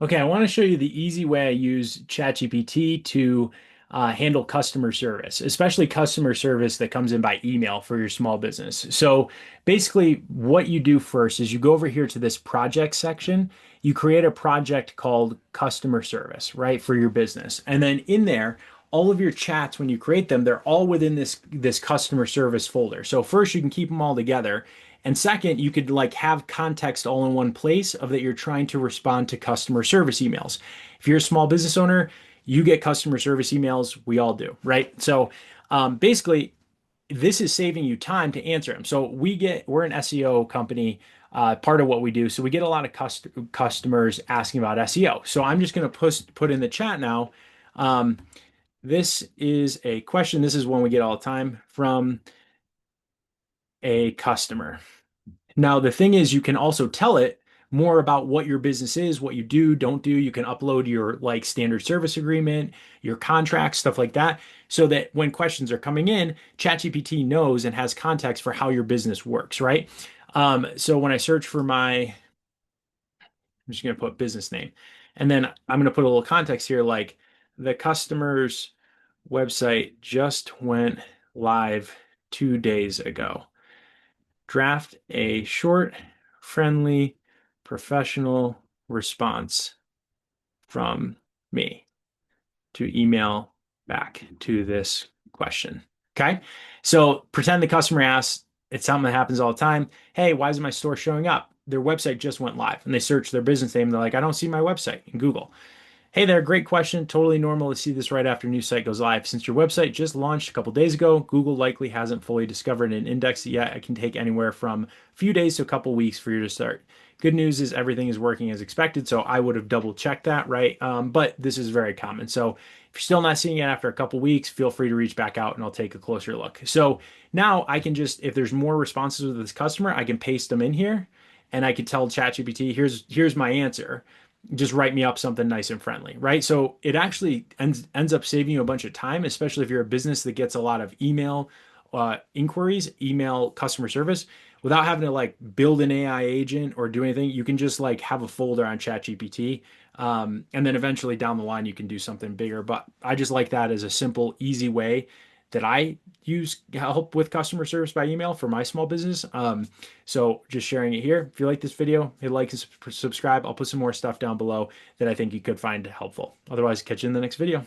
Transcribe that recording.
Okay, I want to show you the easy way I use ChatGPT to handle customer service, especially customer service that comes in by email for your small business. So basically, what you do first is you go over here to this project section. You create a project called customer service, right, for your business. And then in there, all of your chats, when you create them, they're all within this customer service folder. So first, you can keep them all together. And second, you could like have context all in one place of that you're trying to respond to customer service emails. If you're a small business owner, you get customer service emails. We all do, right? So basically, this is saving you time to answer them. So we're an SEO company, part of what we do. So we get a lot of customers asking about SEO. So I'm just going to put in the chat now. Um, this is a question. This is one we get all the time from a customer. Now, the thing is, you can also tell it more about what your business is, what you do, don't do. You can upload your like standard service agreement, your contracts, stuff like that, so that when questions are coming in, ChatGPT knows and has context for how your business works, right? So when I search for I'm just going to put business name, and then I'm going to put a little context here, like the customer's website just went live 2 days ago. Draft a short, friendly, professional response from me to email back to this question. Okay. So pretend the customer asks, it's something that happens all the time. Hey, why isn't my store showing up? Their website just went live and they search their business name. And they're like, I don't see my website in Google. Hey there, great question. Totally normal to see this right after a new site goes live. Since your website just launched a couple days ago, Google likely hasn't fully discovered and indexed it yet. It can take anywhere from a few days to a couple weeks for you to start. Good news is everything is working as expected, so I would have double checked that, right? But this is very common. So if you're still not seeing it after a couple weeks, feel free to reach back out and I'll take a closer look. So now I can just, if there's more responses with this customer, I can paste them in here and I can tell ChatGPT, here's my answer, just write me up something nice and friendly, right? So it actually ends up saving you a bunch of time, especially if you're a business that gets a lot of email inquiries, email customer service, without having to like build an AI agent or do anything. You can just like have a folder on ChatGPT, and then eventually down the line you can do something bigger. But I just like that as a simple, easy way that I use help with customer service by email for my small business. So just sharing it here. If you like this video, hit like and subscribe. I'll put some more stuff down below that I think you could find helpful. Otherwise, catch you in the next video.